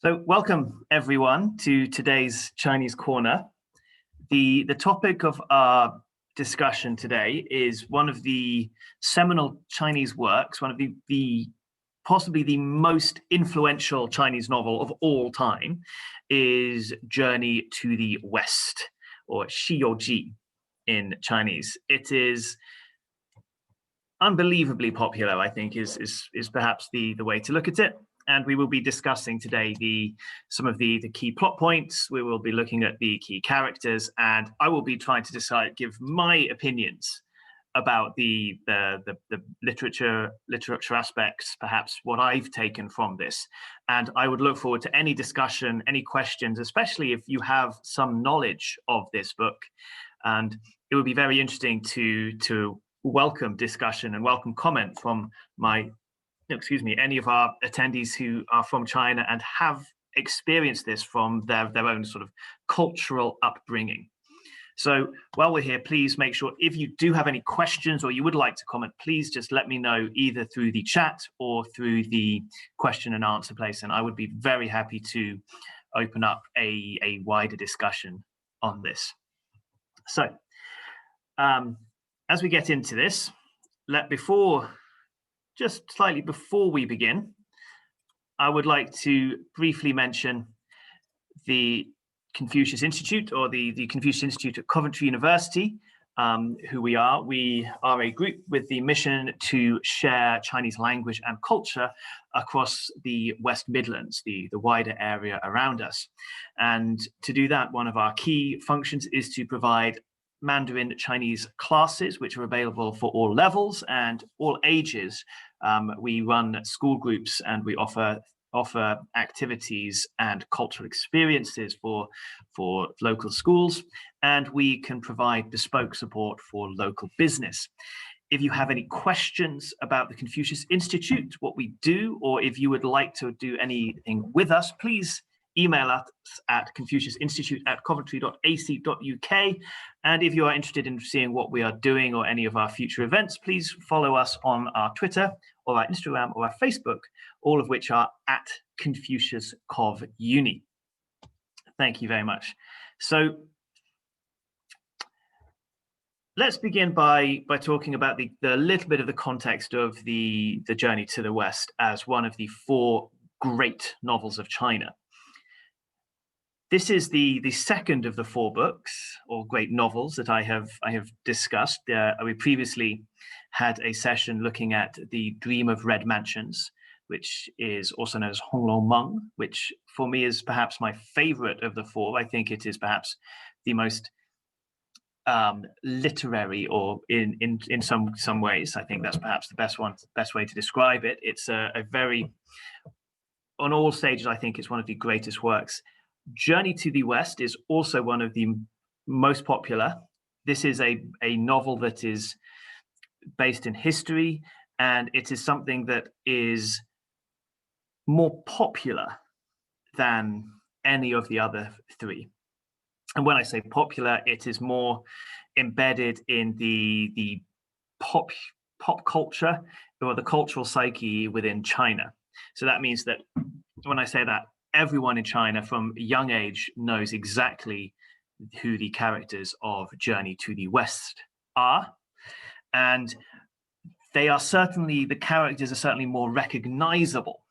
So welcome everyone to today's Chinese Corner. The topic of our discussion today is one of the seminal Chinese works, one of the possibly the most influential Chinese novel of all time, is Journey to the West, or 西游记 in Chinese. It is unbelievably popular, I think, is perhaps the way to look at it. And we will be discussing today some of the key plot points. We will be looking at the key characters, and I will be trying to give my opinions about the literature aspects, perhaps what I've taken from this. And I would look forward to any discussion, any questions, especially if you have some knowledge of this book. And it would be very interesting to welcome discussion and welcome comment from any of our attendees who are from China and have experienced this from their own sort of cultural upbringing. So while we're here, please make sure if you do have any questions or you would like to comment, please just let me know either through the chat or through the question and answer place, and I would be very happy to open up a wider discussion on this. So as we get into this, just slightly before we begin, I would like to briefly mention the Confucius Institute, or the Confucius Institute at Coventry University, who we are. We are a group with the mission to share Chinese language and culture across the West Midlands, the wider area around us. And to do that, one of our key functions is to provide Mandarin Chinese classes, which are available for all levels and all ages. We run school groups and we offer activities and cultural experiences for local schools, and we can provide bespoke support for local business. If you have any questions about the Confucius Institute, what we do, or if you would like to do anything with us, please email us at confuciusinstitute@coventry.ac.uk. And if you are interested in seeing what we are doing or any of our future events, please follow us on our Twitter or our Instagram or our Facebook, all of which are at Confucius Cov Uni. Thank you very much. So let's begin by talking about the little bit of the context of the Journey to the West as one of the four great novels of China. This is the second of the four books or great novels that I have discussed. We previously had a session looking at The Dream of Red Mansions, which is also known as Hong Lou Meng, which for me is perhaps my favorite of the four. I think it is perhaps the most literary, or in some ways, I think that's perhaps the best way to describe it. It's a very, on all stages, I think it's one of the greatest works. Journey to the West is also one of the most popular. This is a novel that is based in history, and it is something that is more popular than any of the other three. And when I say popular, it is more embedded in the pop culture or the cultural psyche within China. So that means that when I say that, everyone in China from a young age knows exactly who the characters of Journey to the West are. And the characters are certainly more recognizable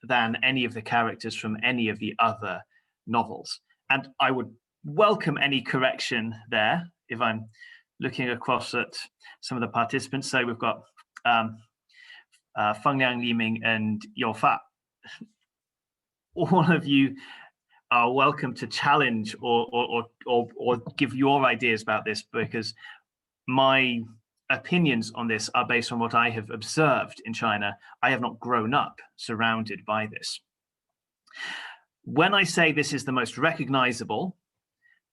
than any of the characters from any of the other novels. And I would welcome any correction there if I'm looking across at some of the participants. So we've got Feng Liang, Li Ming, and Yo Fa. All of you are welcome to challenge or give your ideas about this, because my opinions on this are based on what I have observed in China. I have not grown up surrounded by this. When I say this is the most recognizable,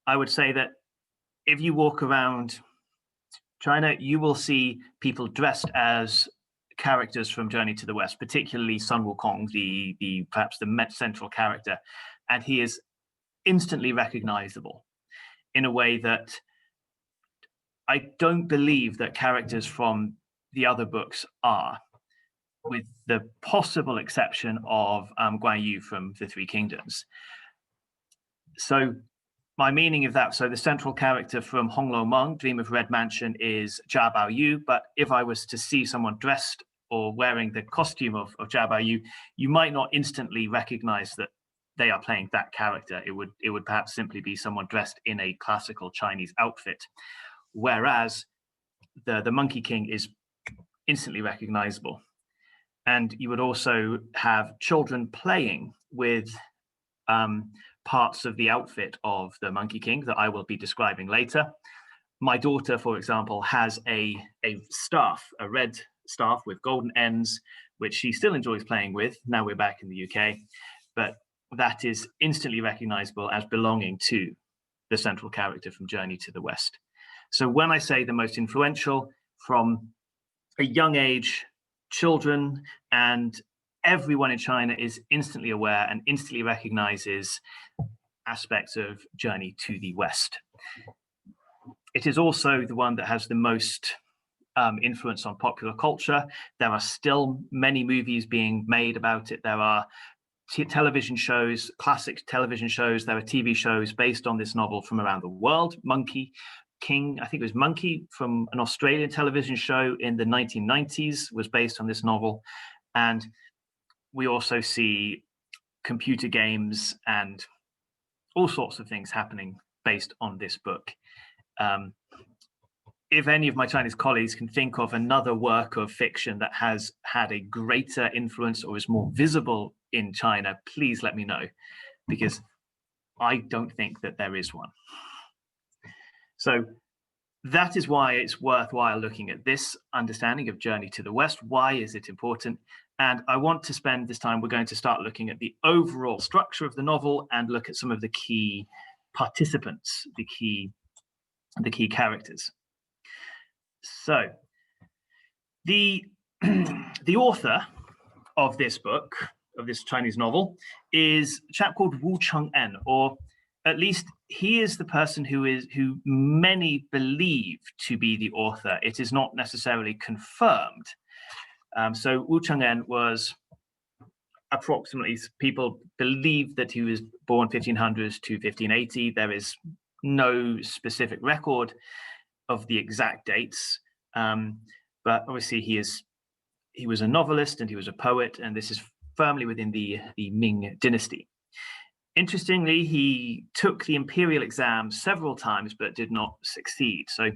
I would say that if you walk around China, you will see people dressed as characters from Journey to the West, particularly Sun Wukong, perhaps the central character, and he is instantly recognizable in a way that I don't believe that characters from the other books are. with the possible exception of Guan Yu from the Three Kingdoms. So my meaning of that, so the central character from Hong Lo Meng, Dream of Red Mansion, is Jia Bao Yu, but if I was to see someone dressed or wearing the costume of Jia Bao Yu, you might not instantly recognize that they are playing that character. It would perhaps simply be someone dressed in a classical Chinese outfit, whereas the Monkey King is instantly recognizable. And you would also have children playing with parts of the outfit of the Monkey King that I will be describing later. My daughter, for example, has a staff, a red staff with golden ends, which she still enjoys playing with. Now we're back in the UK, but that is instantly recognizable as belonging to the central character from Journey to the West. So when I say the most influential, from a young age, children and everyone in China is instantly aware and instantly recognizes aspects of Journey to the West. It is also the one that has the most influence on popular culture. There are still many movies being made about it. There are television shows, classic television shows. There are TV shows based on this novel from around the world. Monkey King, I think it was Monkey, from an Australian television show in the 1990s, was based on this novel. And we also see computer games and all sorts of things happening based on this book. If any of my Chinese colleagues can think of another work of fiction that has had a greater influence or is more visible in China, please let me know, because I don't think that there is one. So that is why it's worthwhile looking at this understanding of Journey to the West. Why is it important? And I want to spend this time, we're going to start looking at the overall structure of the novel and look at some of the key participants, the key characters. So the author of this book, of this Chinese novel, is a chap called Wu Cheng'en, or at least he is the person who many believe to be the author. It is not necessarily confirmed. So Wu Cheng'en was approximately, people believe that he was born 1500s to 1580. There is no specific record of the exact dates, but obviously he was a novelist and he was a poet, and this is firmly within the Ming dynasty. Interestingly, he took the imperial exam several times but did not succeed. So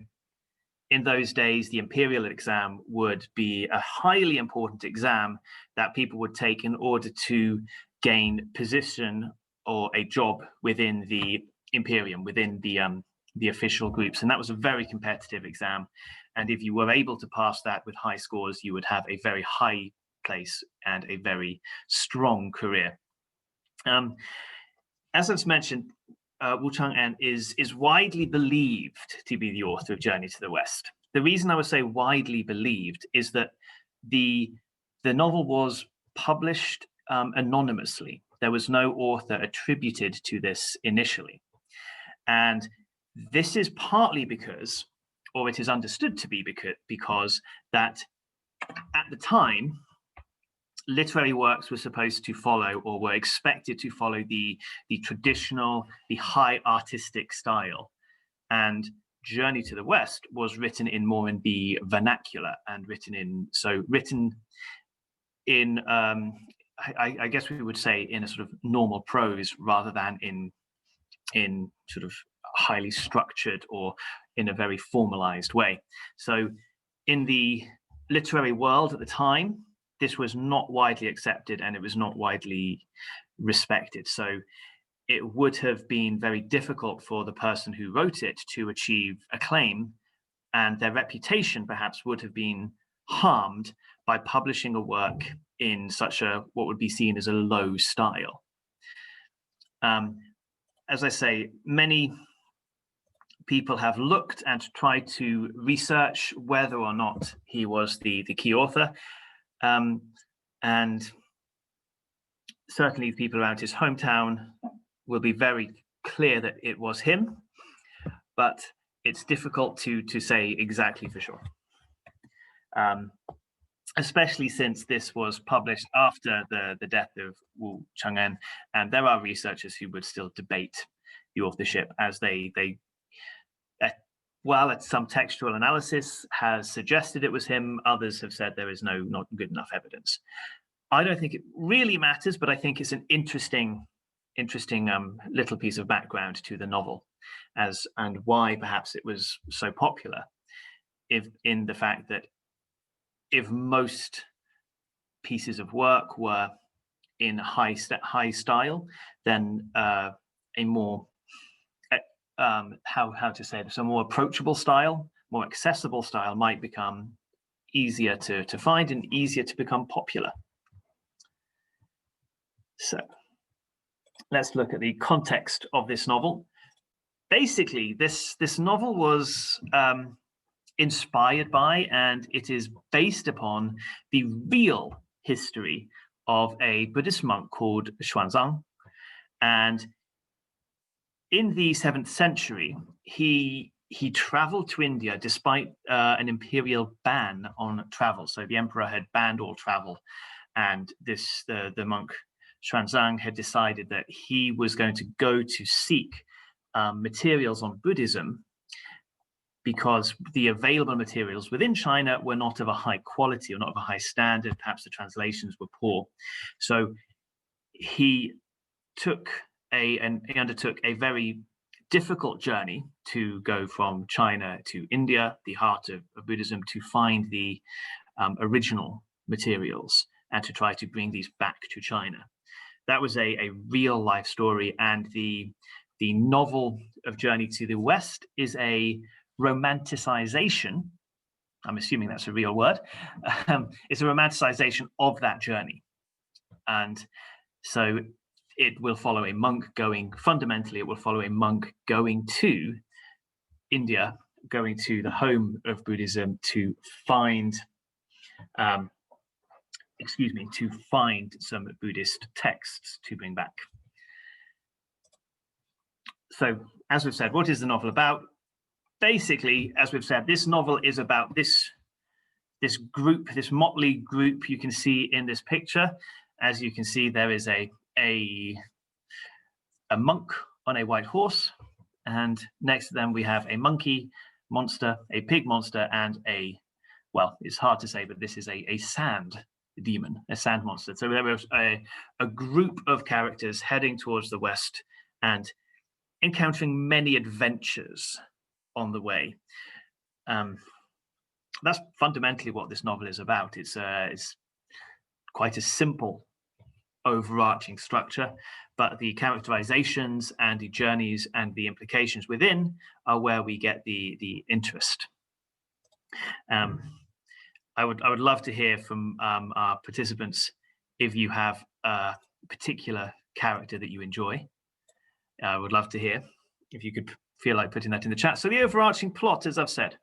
in those days, the imperial exam would be a highly important exam that people would take in order to gain position or a job within the imperium, within the official groups. And that was a very competitive exam. And if you were able to pass that with high scores, you would have a very high place and a very strong career. As I've mentioned, Wu Cheng'en is widely believed to be the author of Journey to the West. The reason I would say widely believed is that the novel was published anonymously. There was no author attributed to this initially. And this is partly because, or it is understood to be because that at the time, literary works were supposed to follow, or were expected to follow, the traditional, the high artistic style. And Journey to the West was written in more in the vernacular and written in I guess we would say in a sort of normal prose rather than in sort of highly structured or in a very formalized way. So in the literary world at the time, this was not widely accepted and it was not widely respected. So it would have been very difficult for the person who wrote it to achieve acclaim, and their reputation perhaps would have been harmed by publishing a work in such a, what would be seen as a low style. As I say, many people have looked and tried to research whether or not he was the key author. And certainly people around his hometown will be very clear that it was him, but it's difficult to say exactly for sure. especially since this was published after the death of Wu Chang'an, and there are researchers who would still debate the authorship, as while some textual analysis has suggested it was him, others have said there is not good enough evidence. I don't think it really matters, but I think it's an interesting little piece of background to the novel, and why perhaps it was so popular, in the fact that if most pieces of work were in high style, then a more how to say this, a more approachable style, more accessible style might become easier to find and easier to become popular. So let's look at the context of this novel. Basically, this novel was inspired by, and it is based upon, the real history of a Buddhist monk called Xuanzang. And in the 7th century, he traveled to India despite an imperial ban on travel. So the emperor had banned all travel, and the monk Xuanzang had decided that he was going to go to seek materials on Buddhism, because the available materials within China were not of a high quality or not of a high standard. Perhaps the translations were poor. So he undertook a very difficult journey to go from China to India, the heart of Buddhism, to find the original materials and to try to bring these back to China. That was a real life story, and the novel of Journey to the West is a romanticization. I'm assuming that's a real word. It's a romanticization of that journey, and so it will follow a monk going. Fundamentally, it will follow a monk going to India, going to the home of Buddhism to find. To find some Buddhist texts to bring back. So, as we've said, what is the novel about? Basically, as we've said, this novel is about this group, this motley group you can see in this picture. As you can see, there is a monk on a white horse, and next to them we have a monkey monster, a pig monster, and it's hard to say, but this is a sand demon, a sand monster. So there was a group of characters heading towards the west and encountering many adventures on the way. That's fundamentally what this novel is about. It's quite a simple overarching structure, but the characterizations and the journeys and the implications within are where we get the interest. I would love to hear from our participants if you have a particular character that you enjoy. I would love to hear if you could feel like putting that in the chat. So the overarching plot, as I've said,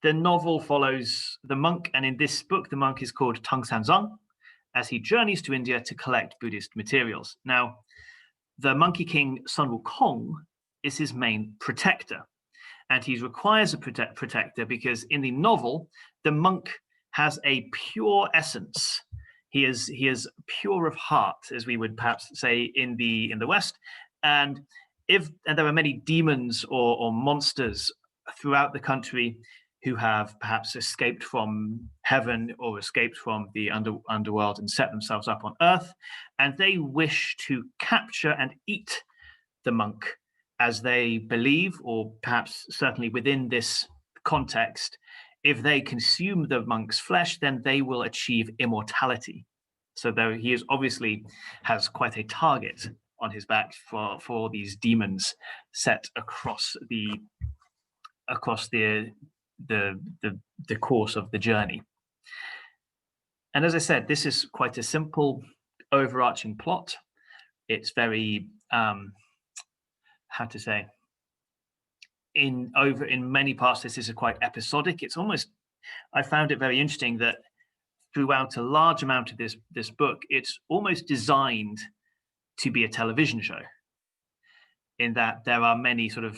the novel follows the monk, and in this book, the monk is called Tang Sanzang, as he journeys to India to collect Buddhist materials. Now, the Monkey King Sun Wukong is his main protector, and he requires a protector because in the novel, the monk has a pure essence. He is pure of heart, as we would perhaps say in the West, and there are many demons or monsters throughout the country who have perhaps escaped from heaven or escaped from the underworld and set themselves up on earth, and they wish to capture and eat the monk, as they believe, or perhaps certainly within this context, if they consume the monk's flesh, then they will achieve immortality. So though he is obviously has quite a target on his back for these demons set across the course of the journey. And as I said, this is quite a simple overarching plot. It's very how to say, in many parts this is quite episodic. It's almost, I found it very interesting that throughout a large amount of this book, it's almost designed to be a television show, in that there are many sort of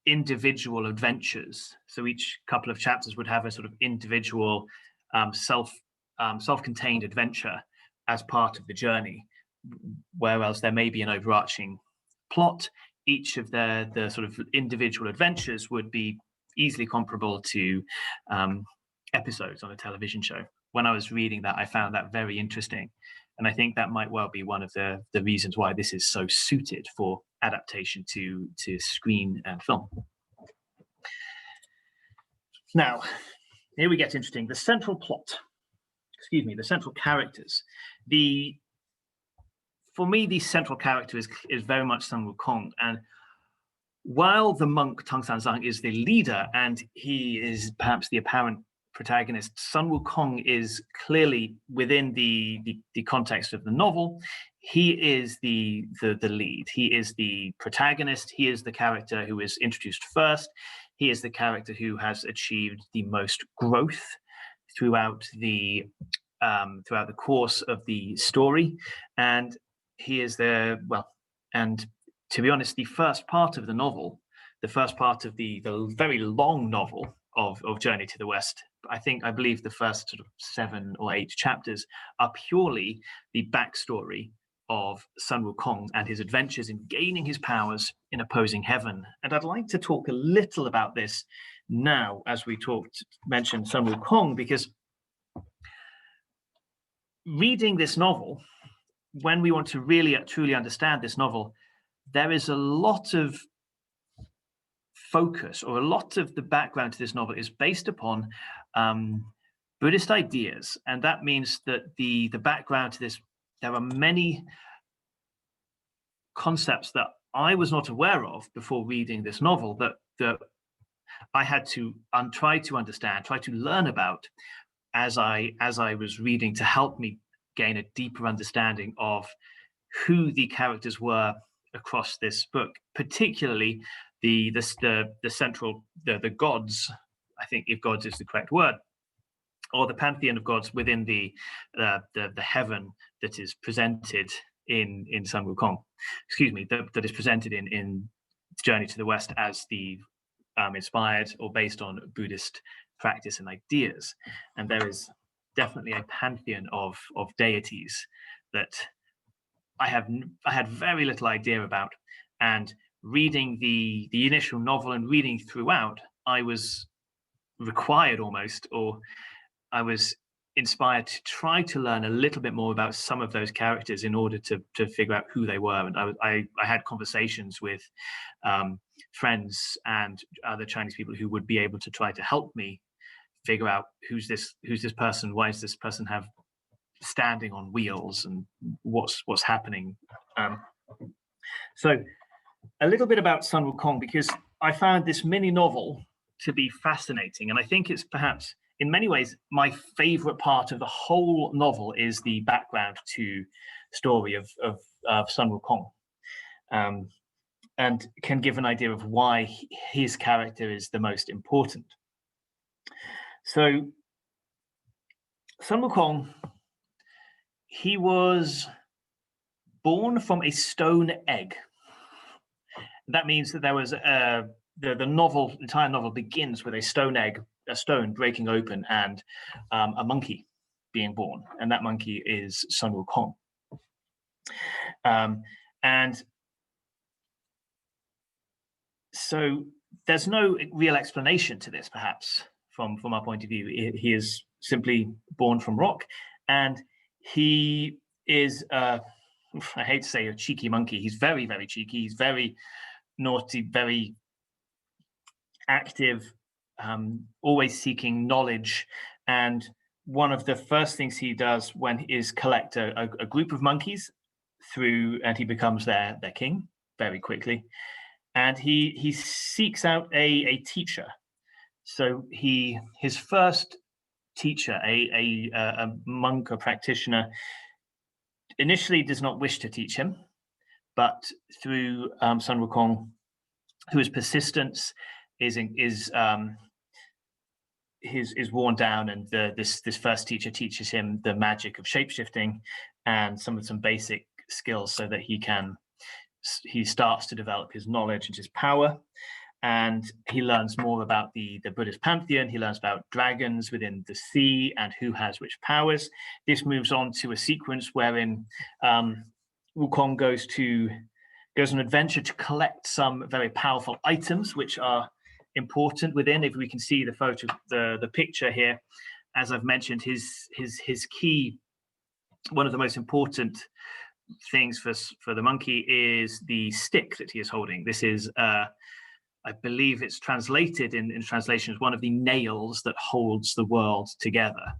individual adventures. So each couple of chapters would have a sort of individual self-contained adventure as part of the journey, whereas there may be an overarching plot. Each of the sort of individual adventures would be easily comparable to episodes on a television show. When I was reading that, I found that very interesting. And I think that might well be one of the reasons why this is so suited for adaptation to screen and film. Now, here we get interesting. The central plot, the central characters. For me, the central character is very much Sun Wukong. And while the monk Tang Sanzang is the leader and he is perhaps the apparent protagonist, Sun Wukong is clearly within the context of the novel. He is the lead. He is the protagonist. He is the character who is introduced first. He is the character who has achieved the most growth throughout the course of the story, and he is and to be honest, the first part of the novel, the first part of the very long novel of Journey to the West, I believe the first sort of 7 or 8 chapters are purely the backstory of Sun Wukong and his adventures in gaining his powers in opposing heaven. And I'd like to talk a little about this now as we mention Sun Wukong, because reading this novel, when we want to really truly understand this novel, there is a lot of focus, or a lot of the background to this novel is based upon Buddhist ideas. And that means that the background to this, there are many concepts that I was not aware of before reading this novel that I had to try to understand, try to learn about as I was reading, to help me gain a deeper understanding of who the characters were across this book, particularly the central gods. I think, if gods is the correct word, or the pantheon of gods within the heaven that is presented in Sun Wukong, that is presented in Journey to the West as the inspired or based on Buddhist practice and ideas. And there is definitely a pantheon of deities that I had very little idea about. And reading the initial novel and reading throughout, I was required almost, or I was inspired to try to learn a little bit more about some of those characters in order to figure out who they were. And I had conversations with friends and other Chinese people who would be able to try to help me figure out who's this person, why does this person have standing on wheels, and what's happening. So a little bit about Sun Wukong, because I found this mini novel to be fascinating, and I think it's perhaps in many ways my favorite part of the whole novel is the background to story of Sun Wukong, and can give an idea of why his character is the most important. So Sun Wukong, he was born from a stone egg. That means that there was the entire novel begins with a stone egg, a stone breaking open, and a monkey being born, and that monkey is Sun Wukong. And so there's no real explanation to this, perhaps, from our point of view. He is simply born from rock, and he is, I hate to say a cheeky monkey. He's very, very cheeky. He's very naughty, very active, always seeking knowledge. And one of the first things he does is collect a group of monkeys and he becomes their king very quickly. And he seeks out a teacher. So his first teacher, a monk or practitioner, initially does not wish to teach him, but through Sun Wukong, whose persistence is worn down, and this first teacher teaches him the magic of shapeshifting and some basic skills, so that he starts to develop his knowledge and his power. and he learns more about the Buddhist pantheon. He learns about dragons within the sea and who has which powers. This moves on to a sequence wherein Wukong goes on an adventure to collect some very powerful items which are important within. If we can see the photo, the picture here, as I've mentioned, his key, one of the most important things for the monkey is the stick that he is holding. This is I believe it's translated in translation as one of the nails that holds the world together.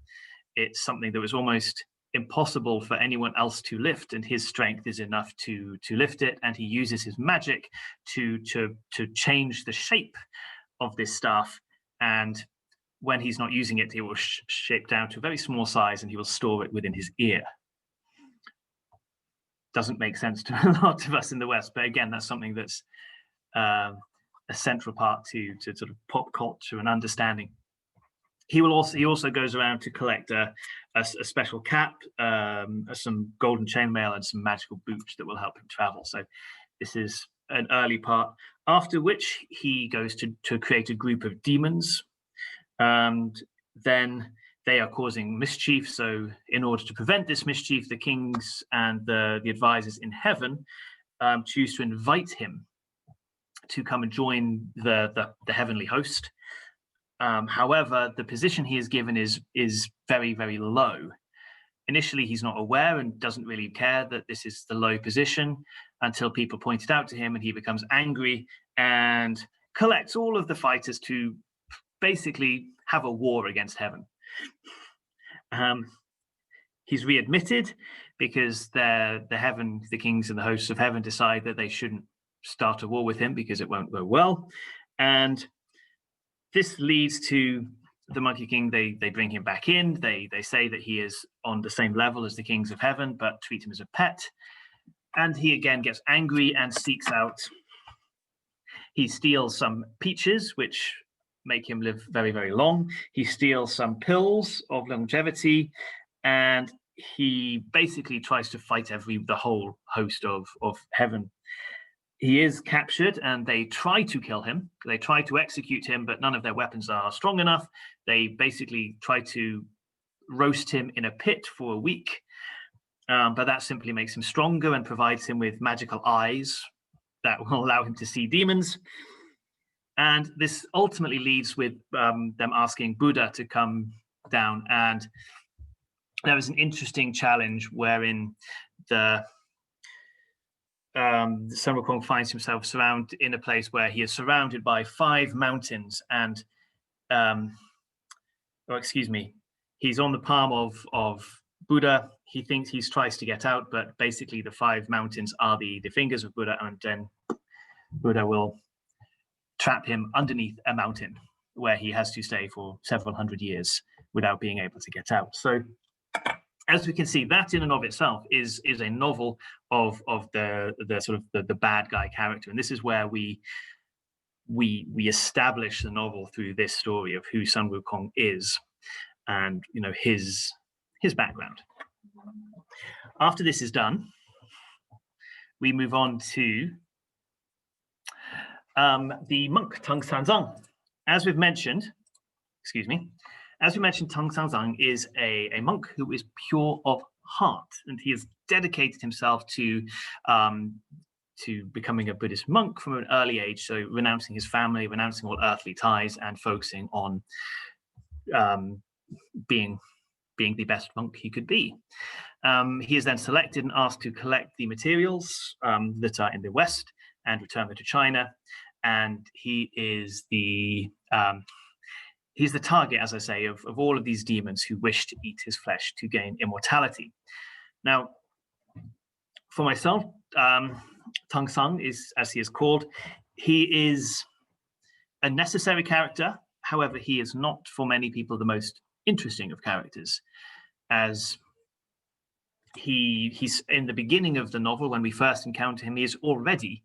It's something that was almost impossible for anyone else to lift, and his strength is enough to lift it, and he uses his magic to change the shape of this staff, and when he's not using it, he will shape down to a very small size, and he will store it within his ear. Doesn't make sense to a lot of us in the West, but again, that's something that's a central part to sort of pop culture and understanding. He also goes around to collect a special cap, some golden chainmail, and some magical boots that will help him travel. So this is an early part. After which he goes to create a group of demons, and then they are causing mischief. So in order to prevent this mischief, the kings and the advisors in heaven choose to invite him to come and join the heavenly host. However, the position he is given is very, very low. Initially, he's not aware and doesn't really care that this is the low position until people point it out to him, and he becomes angry and collects all of the fighters to basically have a war against heaven. He's readmitted because the kings and the hosts of heaven decide that they shouldn't start a war with him because it won't go well. And this leads to the Monkey King. They bring him back in. They say that he is on the same level as the kings of heaven, but treat him as a pet. And he again gets angry and seeks out. He steals some peaches, which make him live very, very long. He steals some pills of longevity, and he basically tries to fight the whole host of heaven. He is captured, and they try to kill him. They try to execute him, but none of their weapons are strong enough. They basically try to roast him in a pit for a week, but that simply makes him stronger and provides him with magical eyes that will allow him to see demons. And this ultimately leads with them asking Buddha to come down. And there was an interesting challenge wherein the Sun Wukong finds himself in a place where he is surrounded by 5 mountains, and he's on the palm of Buddha. He thinks he tries to get out, but basically the 5 mountains are the fingers of Buddha, and then Buddha will trap him underneath a mountain where he has to stay for several hundred years without being able to get out. So as we can see, that in and of itself is a novel of the sort of the bad guy character, and this is where we establish the novel through this story of who Sun Wukong is, and his background. After this is done, we move on to the monk Tang Sanzang. As we mentioned, Tang Sanzang is a monk who is pure of heart, and he has dedicated himself to becoming a Buddhist monk from an early age, so renouncing his family, renouncing all earthly ties, and focusing on being the best monk he could be. He is then selected and asked to collect the materials that are in the West and return them to China, and he is he's the target, as I say, of all of these demons who wish to eat his flesh to gain immortality. Now, for myself, Tang Sang is, as he is called, he is a necessary character. However, he is not, for many people, the most interesting of characters, as he's in the beginning of the novel, when we first encounter him, he is already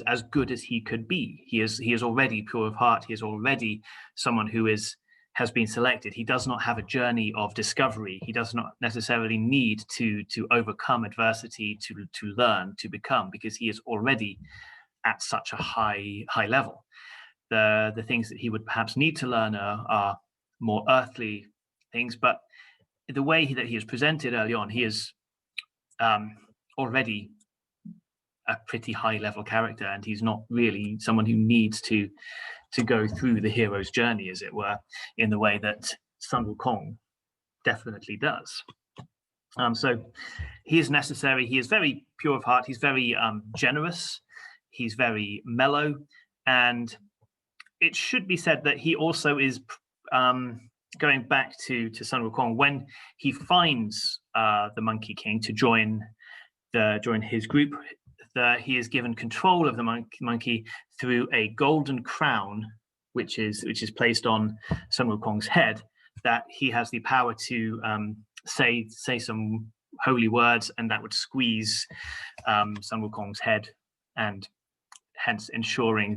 as good as he could be. He is already pure of heart. He is already someone who has been selected. He does not have a journey of discovery. He does not necessarily need to overcome adversity to learn, to become, because he is already at such a high level. The things that he would perhaps need to learn are more earthly things, but the way that he is presented early on, he is already a pretty high level character, and he's not really someone who needs to go through the hero's journey, as it were, in the way that Sun Wukong definitely does. So he is necessary. He is very pure of heart. He's very generous. He's very mellow, and it should be said that he also is going back to Sun Wukong when he finds the Monkey King to join his group. He is given control of the monkey through a golden crown, which is placed on Sun Wukong's head. That he has the power to say some holy words, and that would squeeze Sun Wukong's head, and hence ensuring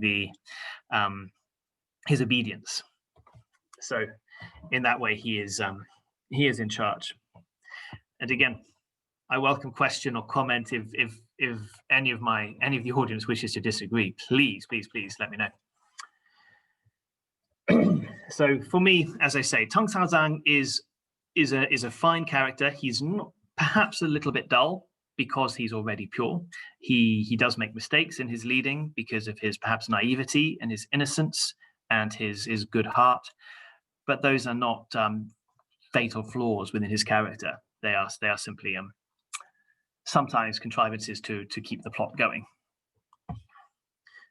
his obedience. So, in that way, he is in charge. And again, I welcome question or comment if any of the audience wishes to disagree. Please let me know. So for me, as I say, Tang Xiaozang is a fine character. He's not, perhaps a little bit dull because he's already pure. He does make mistakes in his leading because of his perhaps naivety and his innocence and his good heart. But those are not fatal flaws within his character. They are simply sometimes contrivances to keep the plot going.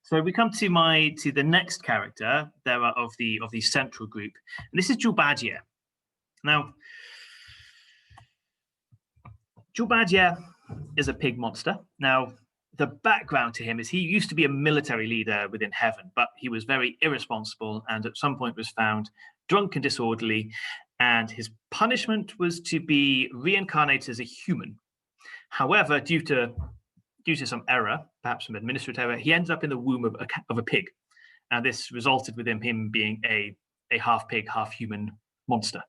So we come to the next character there are of the central group, and this is Zhu Bajie. Now, Zhu Bajie is a pig monster. Now, the background to him is he used to be a military leader within heaven, but he was very irresponsible and at some point was found drunk and disorderly, and his punishment was to be reincarnated as a human. However, due to some error, perhaps some administrative error, he ended up in the womb of a pig, and this resulted with him being a half pig, half human monster,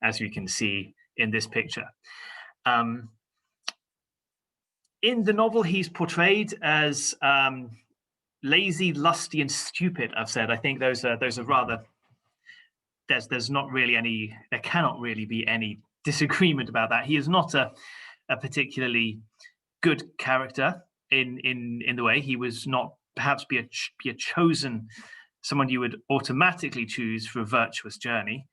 as you can see in this picture. In the novel, he's portrayed as lazy, lusty, and stupid. I've said. I think those are rather. There's not really any. There cannot really be any disagreement about that. He is not a particularly good character in the way. He was not perhaps be a chosen someone you would automatically choose for a virtuous journey.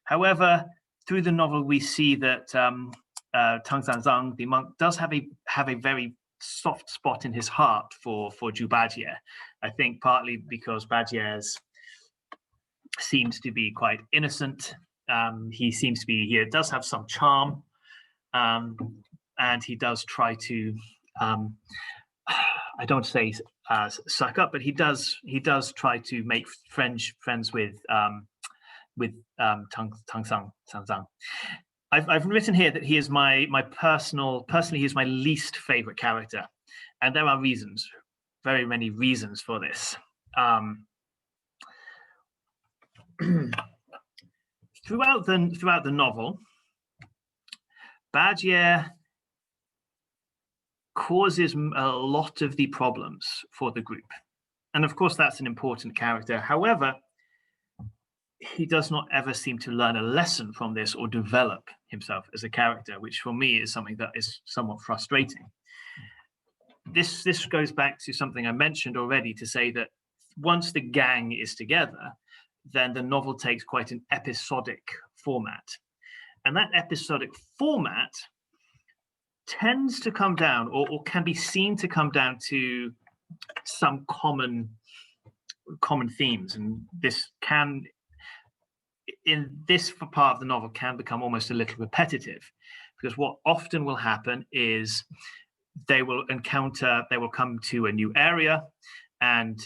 However, through the novel, we see that Tang Xiaozang, the monk, does have a very soft spot in his heart for Zhu Bajie. I think partly because Bajie seems to be quite innocent. He does have some charm, and he does try to. I don't say suck up, but he does try to make friends with Tang Xiaozang. I've written here that he is personally he's my least favorite character, and there are reasons, very many reasons for this. Throughout the novel, Bajie causes a lot of the problems for the group, and of course that's an important character. However, he does not ever seem to learn a lesson from this or develop himself as a character, which for me is something that is somewhat frustrating. This goes back to something I mentioned already, to say that once the gang is together, then the novel takes quite an episodic format. And that episodic format tends to come down, or can be seen to come down to some common themes. And this can, in this part of the novel, can become almost a little repetitive, because what often will happen is they will come to a new area, and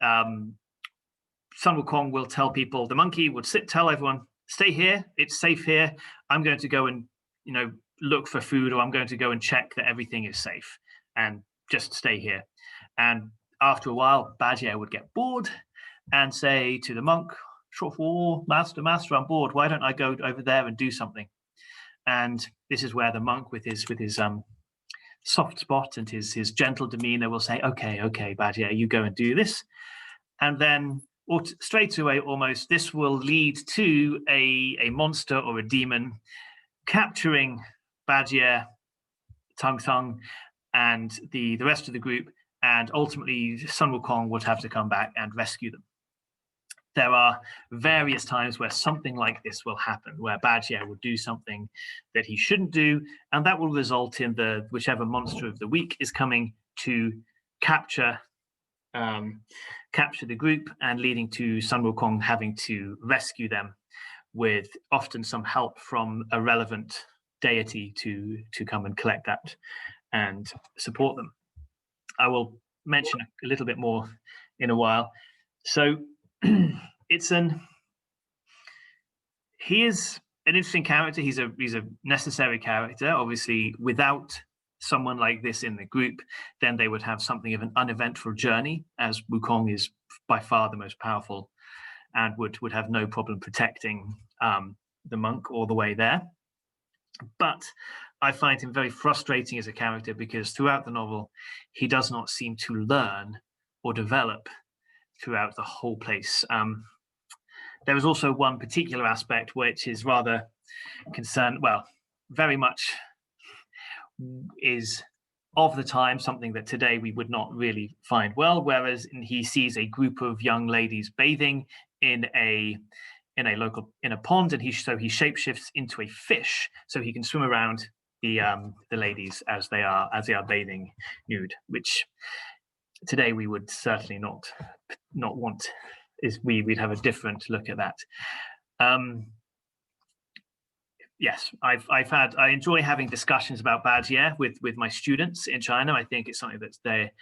Sun Wukong will tell people, the monkey would tell everyone, stay here, it's safe here. I'm going to go and look for food, or I'm going to go and check that everything is safe, and just stay here. And after a while, Bajie would get bored and say to the monk, master, I'm bored. Why don't I go over there and do something? And this is where the monk, with his soft spot, and his gentle demeanor will say, okay, Bajie, you go and do this. And then straight away, almost, this will lead to a monster or a demon capturing Bajie, Tung Tung, and the rest of the group, and ultimately Sun Wukong would have to come back and rescue them. There are various times where something like this will happen, where Bajie will do something that he shouldn't do, and that will result in whichever monster of the week is coming to capture the group, and leading to Sun Wukong having to rescue them with often some help from a relevant deity to come and collect that and support them. I will mention a little bit more in a while. So he is an interesting character. He's a necessary character. Obviously, without someone like this in the group, then they would have something of an uneventful journey, as Wukong is by far the most powerful and would have no problem protecting the monk all the way there. But I find him very frustrating as a character, because throughout the novel, he does not seem to learn or develop throughout the whole place. There is also one particular aspect which is rather concerned, well, very much is of the time, something that today we would not really find well, whereas he sees a group of young ladies bathing in a pond, and so he shapeshifts into a fish so he can swim around the ladies as they are bathing nude, which today we would certainly not want. We'd have a different look at that. Yes, I enjoy having discussions about Bajie with my students in China. I think it's something that's there.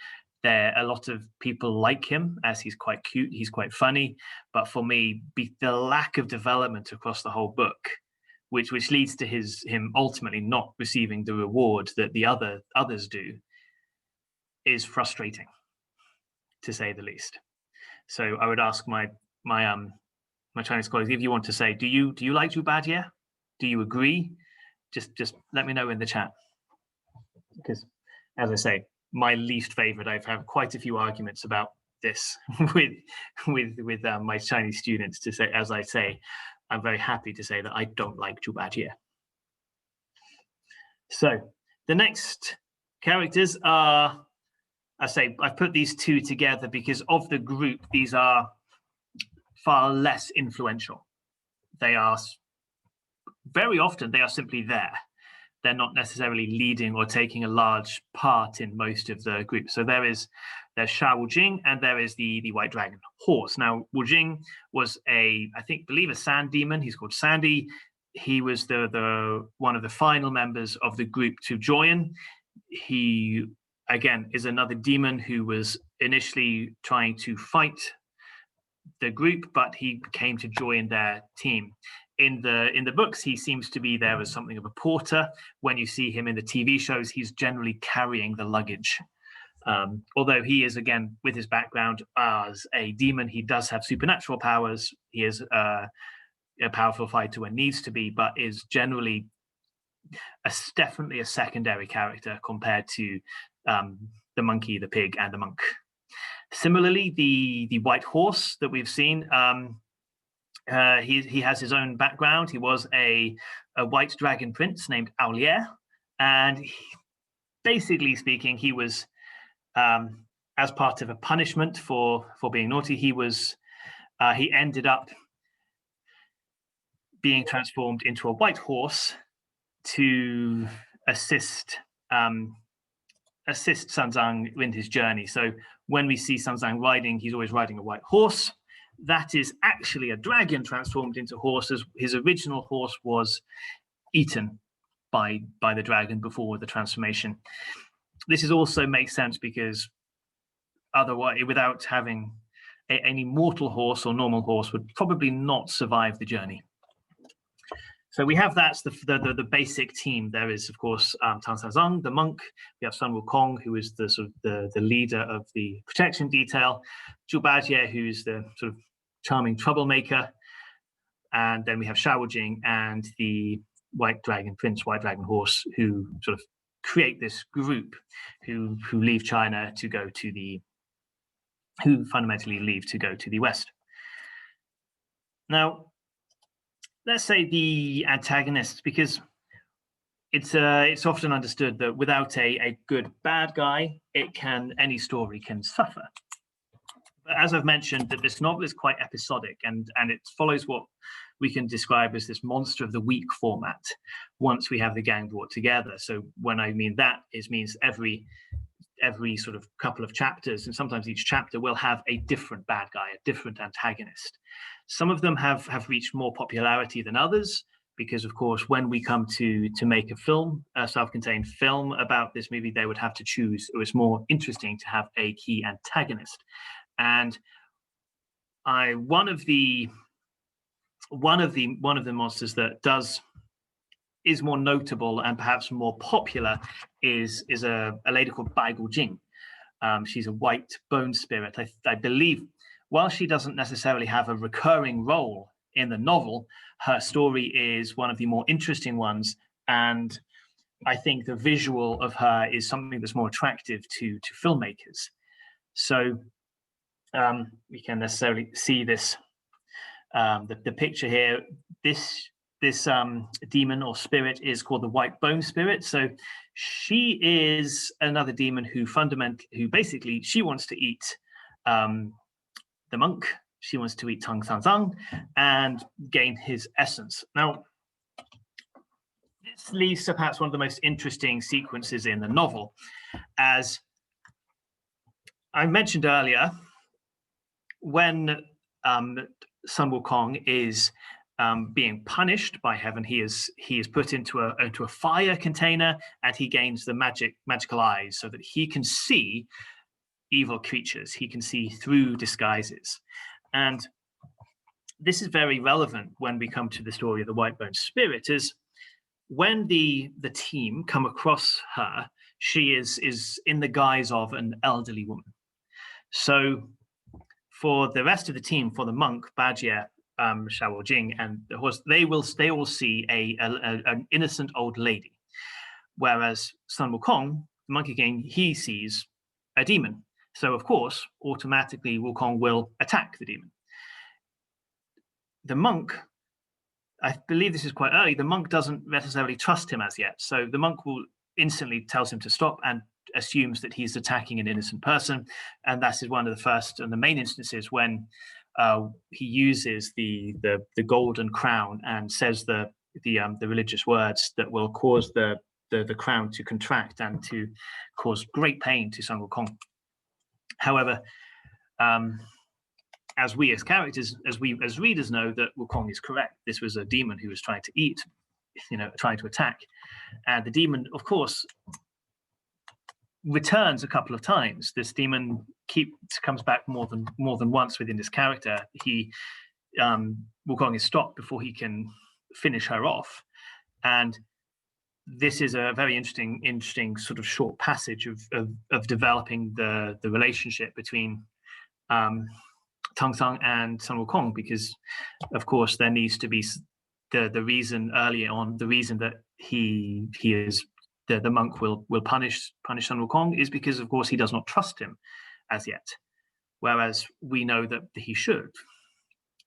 A lot of people like him, as he's quite cute, he's quite funny. But for me, the lack of development across the whole book, which leads to him ultimately not receiving the reward that the others do, is frustrating, to say the least. So I would ask my Chinese colleagues, if you want to say, do you like Zhu Bajie? Do you agree? Just let me know in the chat, because, as I say, my least favorite. I've had quite a few arguments about this with my Chinese students. To say, as I say, I'm very happy to say that I don't like Zhu Bajie. So the next characters are, I put these two together because of the group, these are far less influential. They are very often simply there. They're not necessarily leading or taking a large part in most of the group. So there's Sha Wujing, and there is the White Dragon horse. Now, Wujing was I believe a sand demon. He's called Sandy. He was the one of the final members of the group to join. He, again, is another demon who was initially trying to fight the group, but he came to join their team. In the books, he seems to be there as something of a porter. When you see him in the TV shows, he's generally carrying the luggage. Although he is, again, with his background as a demon, he does have supernatural powers. He is a powerful fighter when needs to be, but is generally definitely a secondary character compared to the monkey, the pig, and the monk. Similarly, the white horse that we've seen, he has his own background. He was a white dragon prince named Aulier, and basically speaking, he was, as part of a punishment for being naughty, he ended up being transformed into a white horse to assist Sanzang in his journey. So when we see Sanzang riding, he's always riding a white horse. That is actually a dragon transformed into horses. His original horse was eaten by the dragon before the transformation. This also makes sense because otherwise, without having any mortal horse or normal horse, would probably not survive the journey. So we have that's the basic team. There is, of course, Tang Sanzang, the monk. We have Sun Wukong, who is the sort of the leader of the protection detail. Zhu Bajie, who's the sort of charming troublemaker. And then we have Sha Wujing and the White Dragon Prince, White Dragon Horse, who sort of create this group who leave China to go to who fundamentally leave to go to the West. Now, let's say the antagonists, because it's often understood that without a good bad guy, any story can suffer. But as I've mentioned, that this novel is quite episodic, and it follows what we can describe as this monster of the week format once we have the gang brought together. So when I mean that, it means every sort of couple of chapters, and sometimes each chapter will have a different bad guy, a different antagonist. Some of them have reached more popularity than others, because of course, when we come to make a film, a self-contained film about this movie, they would have to choose. It was more interesting to have a key antagonist. And one of the monsters that is more notable and perhaps more popular is a lady called Baigul Jing. She's a white bone spirit. I believe, while she doesn't necessarily have a recurring role in the novel, her story is one of the more interesting ones, and I think the visual of her is something that's more attractive to filmmakers. So we can necessarily see this, the picture here. This demon or spirit is called the white bone spirit. So she is another demon who basically she wants to eat the monk. She wants to eat Tang Sanzang and gain his essence. Now, this leads to perhaps one of the most interesting sequences in the novel. As I mentioned earlier, when Sun Wukong is being punished by heaven, he is put into a fire container, and he gains the magical eyes so that he can see evil creatures. He can see through disguises. And this is very relevant when we come to the story of the white bone spirit, is when the team come across her, she is in the guise of an elderly woman. So for the rest of the team, for the monk, Bajie, Xiao Jing, and the horse, they will see an innocent old lady. Whereas Sun Wukong, the Monkey King, he sees a demon. So of course, automatically Wukong will attack the demon. The monk, I believe this is quite early, the monk doesn't necessarily trust him as yet. So the monk will instantly tells him to stop and assumes that he's attacking an innocent person. And that is one of the first and the main instances when he uses the golden crown and says the religious words that will cause the crown to contract and to cause great pain to Sun Wukong. However, as we as characters, as readers know, that Wukong is correct. This was a demon who was trying to eat, trying to attack. And the demon, of course, returns a couple of times. This demon comes back more than once within this character. Wukong is stopped before he can finish her off. And this is a very interesting sort of short passage of developing the relationship between Tang and Sun Wukong, because of course there needs to be the reason early on, the reason that he is the monk will punish Sun Wukong is because of course he does not trust him as yet, whereas we know that he should.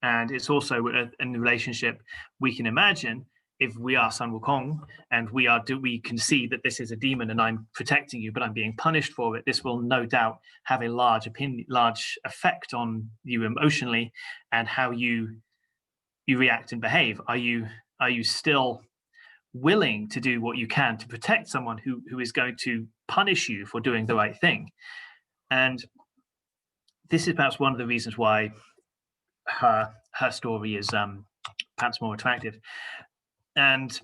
And it's also in the relationship we can imagine. If we are Sun Wukong and we can see that this is a demon and I'm protecting you, but I'm being punished for it, this will no doubt have a large effect on you emotionally and how you react and behave. Are you still willing to do what you can to protect someone who is going to punish you for doing the right thing? And this is perhaps one of the reasons why her story is perhaps more attractive. And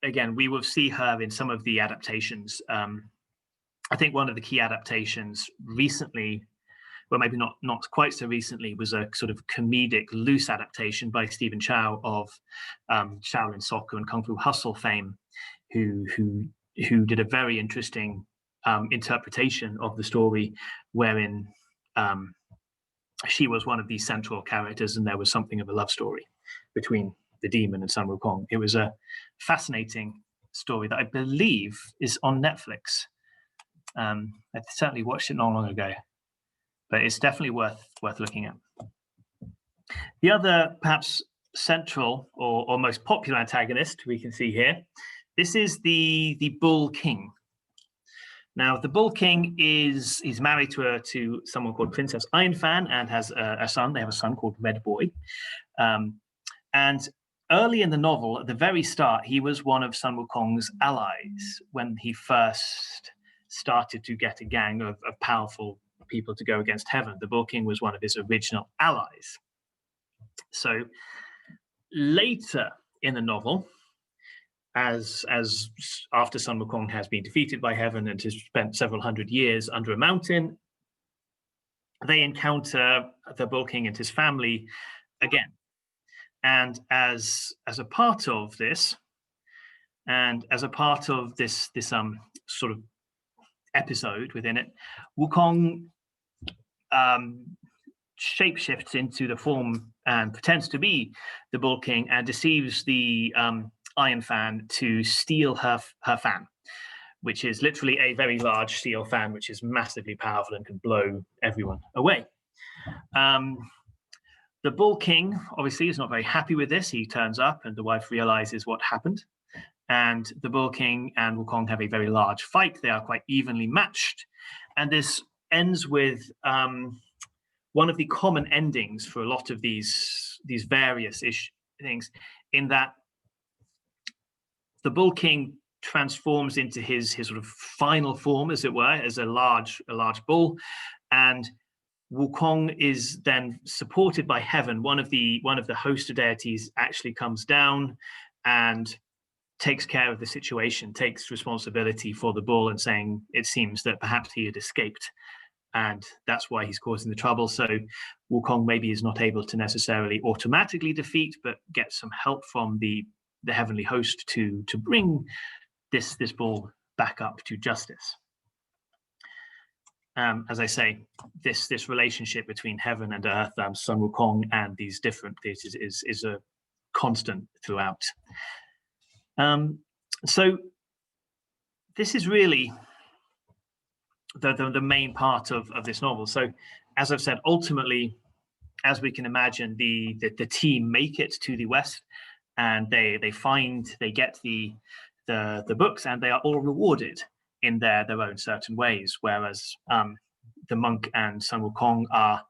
again, we will see her in some of the adaptations. I think one of the key adaptations recently, well, maybe not quite so recently, was a sort of comedic, loose adaptation by Stephen Chow of Shaolin Soccer and Kung Fu Hustle fame, who did a very interesting interpretation of the story, wherein she was one of the central characters, and there was something of a love story between the demon and Sun Wukong. It was a fascinating story that I believe is on Netflix. I certainly watched it not long ago, but it's definitely worth looking at. The other perhaps central or most popular antagonist we can see here, this is the Bull King. Now, the Bull King he's married to someone called Princess Ironfan and has a son. They have a son called Red Boy. And early in the novel, at the very start, he was one of Sun Wukong's allies when he first started to get a gang of powerful people to go against heaven. The Bull King was one of his original allies. So later in the novel, as after Sun Wukong has been defeated by heaven and has spent several hundred years under a mountain, they encounter the Bull King and his family again. And as a part of this, and as a part of this sort of episode within it, Wukong shapeshifts into the form and pretends to be the Bull King and deceives the Iron Fan to steal her fan, which is literally a very large steel fan, which is massively powerful and can blow everyone away. The Bull King obviously is not very happy with this. He turns up and the wife realizes what happened. And the Bull King and Wukong have a very large fight. They are quite evenly matched. And this ends with one of the common endings for a lot of these various things, in that the Bull King transforms into his sort of final form, as it were, as a large bull, and Wukong is then supported by heaven. One of the host of deities actually comes down and takes care of the situation, takes responsibility for the bull, and saying it seems that perhaps he had escaped, and that's why he's causing the trouble. So Wukong maybe is not able to necessarily automatically defeat, but get some help from the heavenly host to bring this bull back up to justice. As I say, this relationship between heaven and earth, Sun Wukong and these different deities is a constant throughout. So this is really the main part of this novel. So as I've said, ultimately, as we can imagine, the team make it to the West, and they get the books, and they are all rewarded in their own certain ways, whereas the monk and Sun Wukong are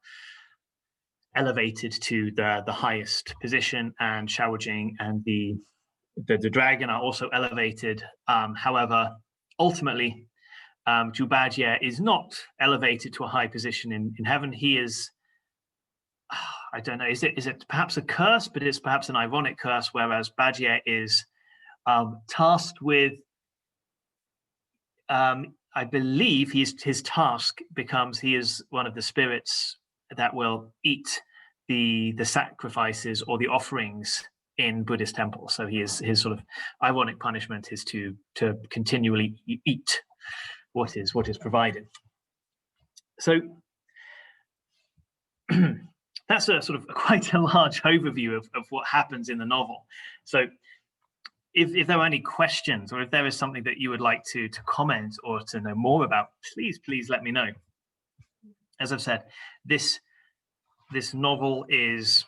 elevated to the highest position, and Shaojing and the dragon are also elevated. However, ultimately, Zhu Bajie is not elevated to a high position in heaven. He is, I don't know, is it perhaps a curse, but it's perhaps an ironic curse, whereas Bajie is tasked with, I believe his task becomes, he is one of the spirits that will eat the sacrifices or the offerings in Buddhist temples. So his sort of ironic punishment is to continually eat what is provided. So that's a sort of quite a large overview of what happens in the novel. So if there are any questions, or if there is something that you would like to comment or to know more about, please let me know. As I've said, this novel is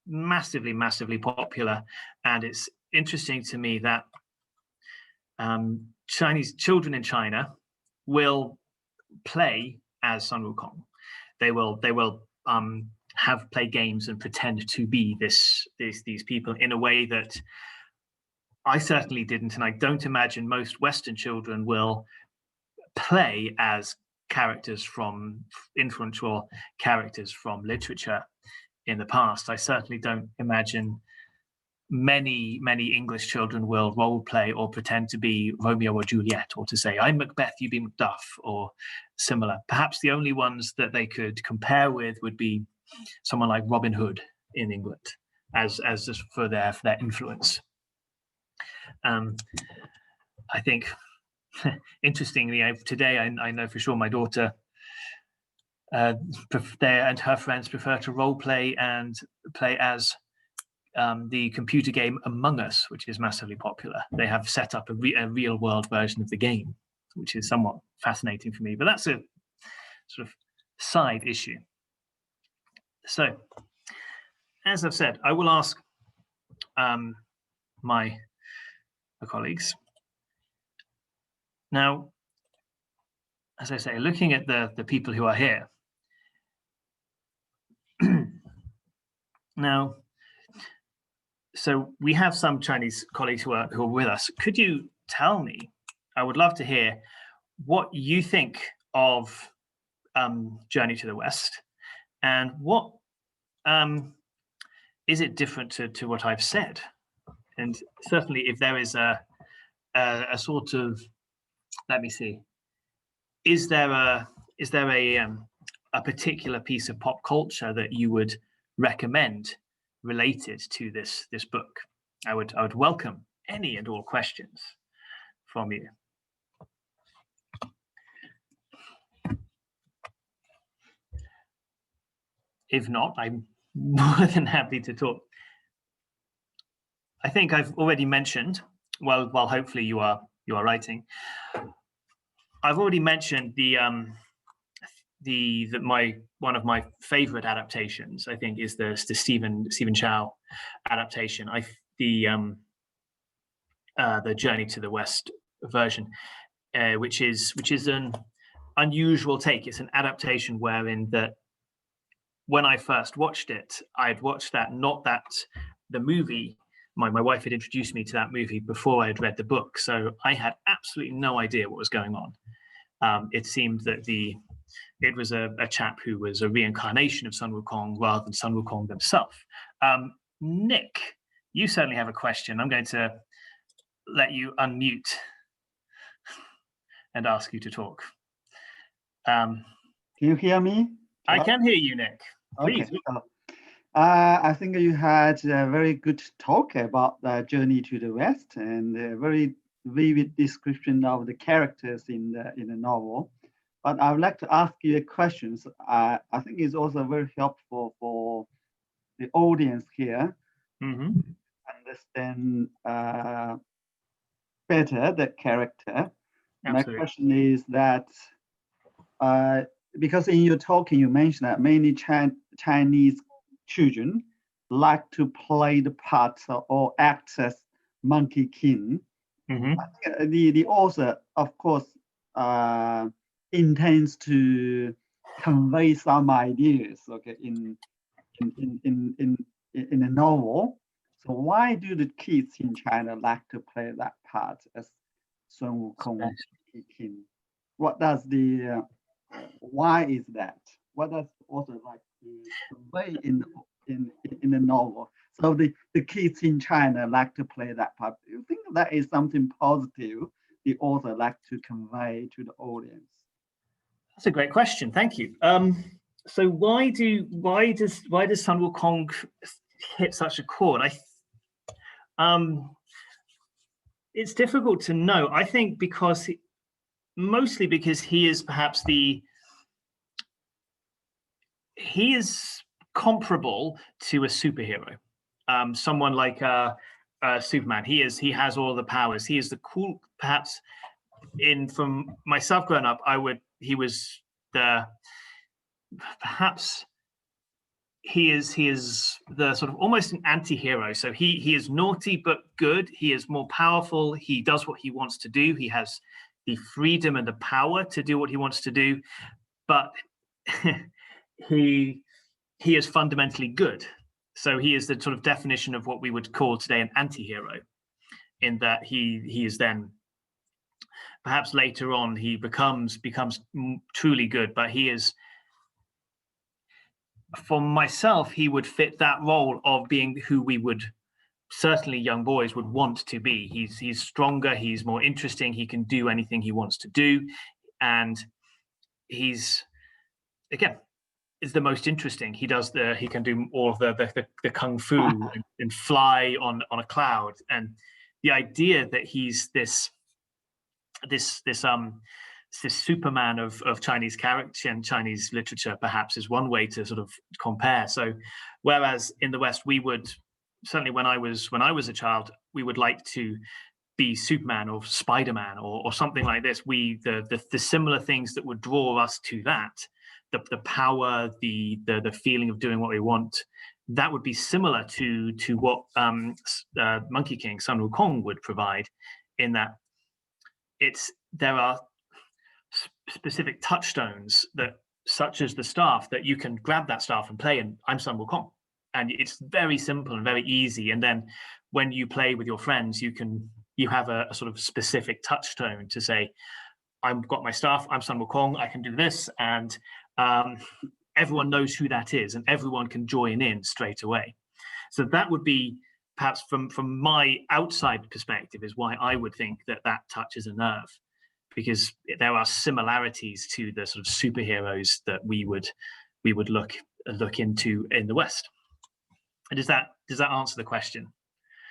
massively popular, and it's interesting to me that Chinese children in China will play as Sun Wukong. They will play games and pretend to be these people in a way that I certainly didn't, and I don't imagine most Western children will play as influential characters from literature in the past. I certainly don't imagine many English children will role play or pretend to be Romeo or Juliet, or to say, I'm Macbeth, you be Macduff, or similar. Perhaps the only ones that they could compare with would be someone like Robin Hood in England, as just for their influence. I think, interestingly, today I know for sure my daughter and her friends prefer to role play and play as the computer game Among Us, which is massively popular. They have set up a real world version of the game, which is somewhat fascinating for me. But that's a sort of side issue. So, as I've said, I will ask my colleagues. Now, as I say, looking at the people who are here, now, so we have some Chinese colleagues who are with us. Could you tell me, I would love to hear what you think of Journey to the West, and what is it different to what I've said? And certainly if there is a sort of, let me see, is there a particular piece of pop culture that you would recommend related to this book? I would welcome any and all questions from you. If not, I'm more than happy to talk. I think I've already mentioned, well, hopefully you are writing. I've already mentioned one of my favorite adaptations, I think, is the Stephen Chow adaptation. The Journey to the West version, which is an unusual take. It's an adaptation wherein that when I first watched it, I'd watched that, not that the movie. My wife had introduced me to that movie before I had read the book, so I had absolutely no idea what was going on. It seemed that it was a chap who was a reincarnation of Sun Wukong rather than Sun Wukong himself. Nick, you certainly have a question. I'm going to let you unmute and ask you to talk. Can you hear me? I can hear you, Nick. Please. Okay. I think you had a very good talk about the Journey to the West and a very vivid description of the characters in the novel. But I would like to ask you a question. I think it's also very helpful for the audience here to understand better the character. Absolutely. My question is that because in your talk you mentioned that many Chinese children like to play the part or act as Monkey King. I think the author, of course, intends to convey some ideas, okay, in a novel. So why do the kids in China like to play that part as Sun Wukong Monkey King? What does why is that? What does the author like to convey in the novel? So the kids in China like to play that part. Do you think that is something positive the author like to convey to the audience? That's a great question. Thank you. So why does Sun Wukong hit such a chord? It's difficult to know. I think mostly because he is perhaps he is comparable to a superhero, someone like Superman. He has all the powers. He is the cool, perhaps from myself growing up, he is the sort of almost an anti-hero. So he is naughty but good. He is more powerful. He does what he wants to do. He has the freedom and the power to do what he wants to do, but he is fundamentally good. So he is the sort of definition of what we would call today an anti-hero, in that he is then perhaps later on he becomes truly good, but he is, for myself, he would fit that role of being who we would, certainly young boys would want to be. He's stronger, he's more interesting, he can do anything he wants to do, and he's, again, is the most interesting. He can do all of the kung fu and fly on a cloud, and the idea that he's this Superman of Chinese character and Chinese literature perhaps is one way to sort of compare. So whereas in the West we would certainly when I was a child, we would like to be Superman or Spider-Man or something like this. The similar things that would draw us to that, the power, the feeling of doing what we want, that would be similar to what Monkey King Sun Wukong would provide, in that there are specific touchstones, that such as the staff, that you can grab that staff and play, and I'm Sun Wukong, and it's very simple and very easy. And then when you play with your friends, you have a sort of specific touchstone to say, I've got my staff, I'm Sun Wukong, I can do this, and everyone knows who that is, and everyone can join in straight away. So that would be, perhaps from my outside perspective, is why I would think that touches a nerve, because there are similarities to the sort of superheroes that we would look into in the West. And does that answer the question?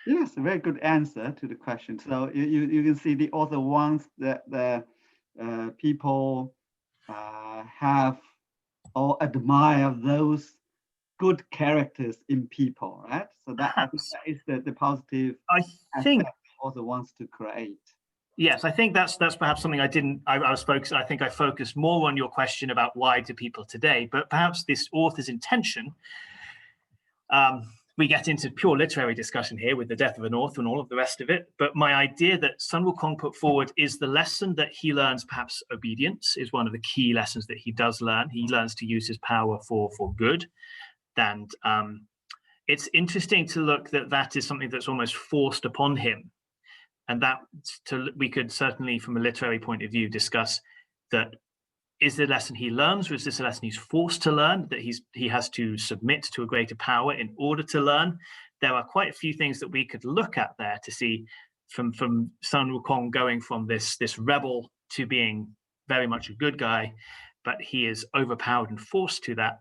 Yes, a very good answer to the question. So you can see the author wants that the people have or admire those good characters in people, right? So that is the positive I think author wants to create. Yes, I think that's perhaps something I was focused. I think I focused more on your question about why do people today, but perhaps this author's intention. We get into pure literary discussion here with The Death of an Author and all of the rest of it. But my idea that Sun Wukong put forward is the lesson that he learns, perhaps obedience is one of the key lessons that he does learn. He learns to use his power for good. And it's interesting to look that is something that's almost forced upon him. And that we could certainly, from a literary point of view, discuss that. Is the lesson he learns, or is this a lesson he's forced to learn, that he has to submit to a greater power in order to learn? There are quite a few things that we could look at there to see from Sun Wukong going from this rebel to being very much a good guy, but he is overpowered and forced to that.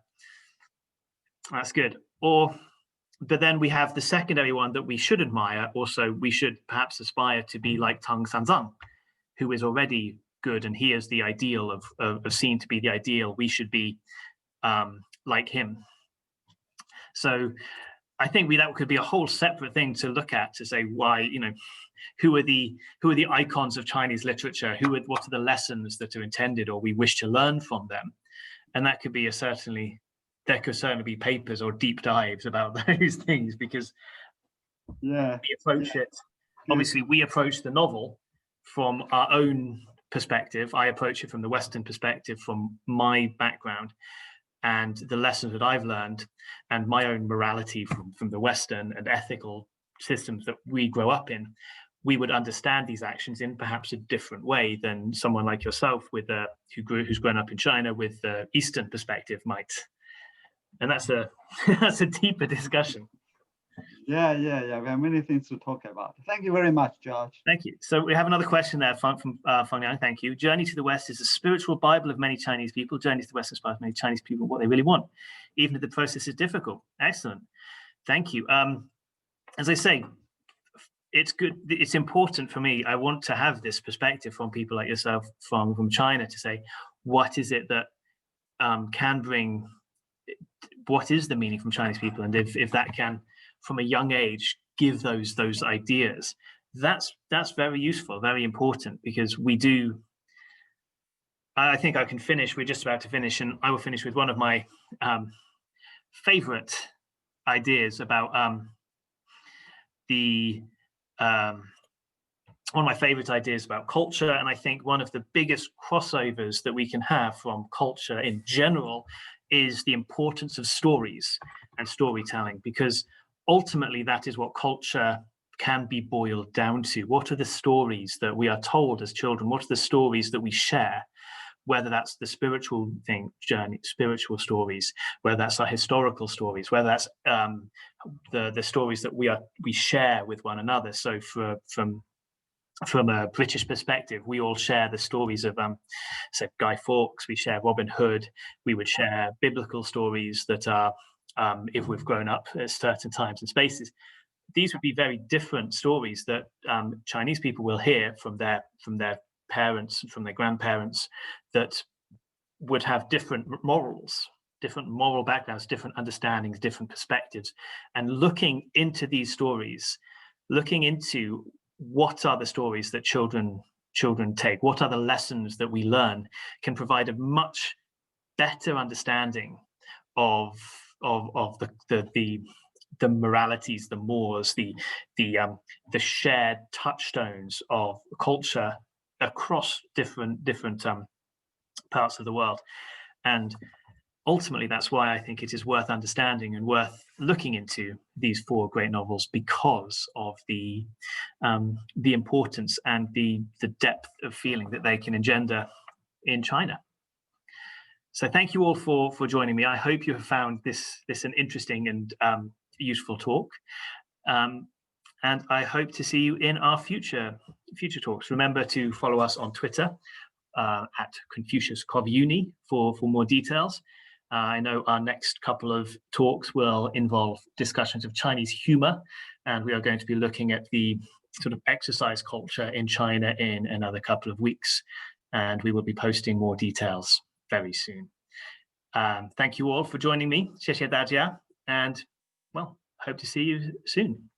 That's good. But then we have the secondary one that we should admire. Also, we should perhaps aspire to be like Tang Sanzang, who is already good, and he is the ideal of seen to be the ideal. We should be like him. So I think that could be a whole separate thing to look at, to say why, who are the icons of Chinese literature, what are the lessons that are intended or we wish to learn from them. And that could be there could certainly be papers or deep dives about those things, because we approach it. Obviously, we approach the novel from our own perspective. I approach it from the Western perspective, from my background and the lessons that I've learned, and my own morality from the Western and ethical systems that we grow up in. We would understand these actions in perhaps a different way than someone like yourself who's grown up in China with the Eastern perspective might. And that's a deeper discussion. Yeah. We have many things to talk about. Thank you very much, George. Thank you. So we have another question there from Feng Yang. Thank you. Journey to the West is a spiritual Bible of many Chinese people. Journey to the West inspires many Chinese people what they really want, even if the process is difficult. Excellent. Thank you. As I say, it's good. It's important for me. I want to have this perspective from people like yourself from China to say, what is it that can bring, what is the meaning from Chinese people? And if that can, from a young age, give those ideas, that's very useful, very important, because we do. I think I can finish. We're just about to finish, and I will finish with one of my favorite ideas about one of my favorite ideas about culture. And I think one of the biggest crossovers that we can have from culture in general is the importance of stories and storytelling, because ultimately that is what culture can be boiled down to. What are the stories that we are told as children? What are the stories that we share? Whether that's the spiritual spiritual stories, whether that's our historical stories, whether that's the stories that we share with one another. So from a British perspective, we all share the stories of say Guy Fawkes, we share Robin Hood, we would share biblical stories that are if we've grown up at certain times and spaces. These would be very different stories that Chinese people will hear from their parents and from their grandparents, that would have different morals. different moral backgrounds, different understandings, different perspectives, and looking into these stories, looking into what are the stories that children take, what are the lessons that we learn, can provide a much better understanding of the moralities, the mores, the shared touchstones of culture across different parts of the world. And ultimately, that's why I think it is worth understanding and worth looking into these 4 great novels, because of the importance and the depth of feeling that they can engender in China. So thank you all for joining me. I hope you have found this an interesting and useful talk. And I hope to see you in our future talks. Remember to follow us on Twitter at CUCI COO Uni for more details. I know our next couple of talks will involve discussions of Chinese humor, and we are going to be looking at the sort of exercise culture in China in another couple of weeks, and we will be posting more details very soon. Thank you all for joining me. 谢谢大家, and well, hope to see you soon.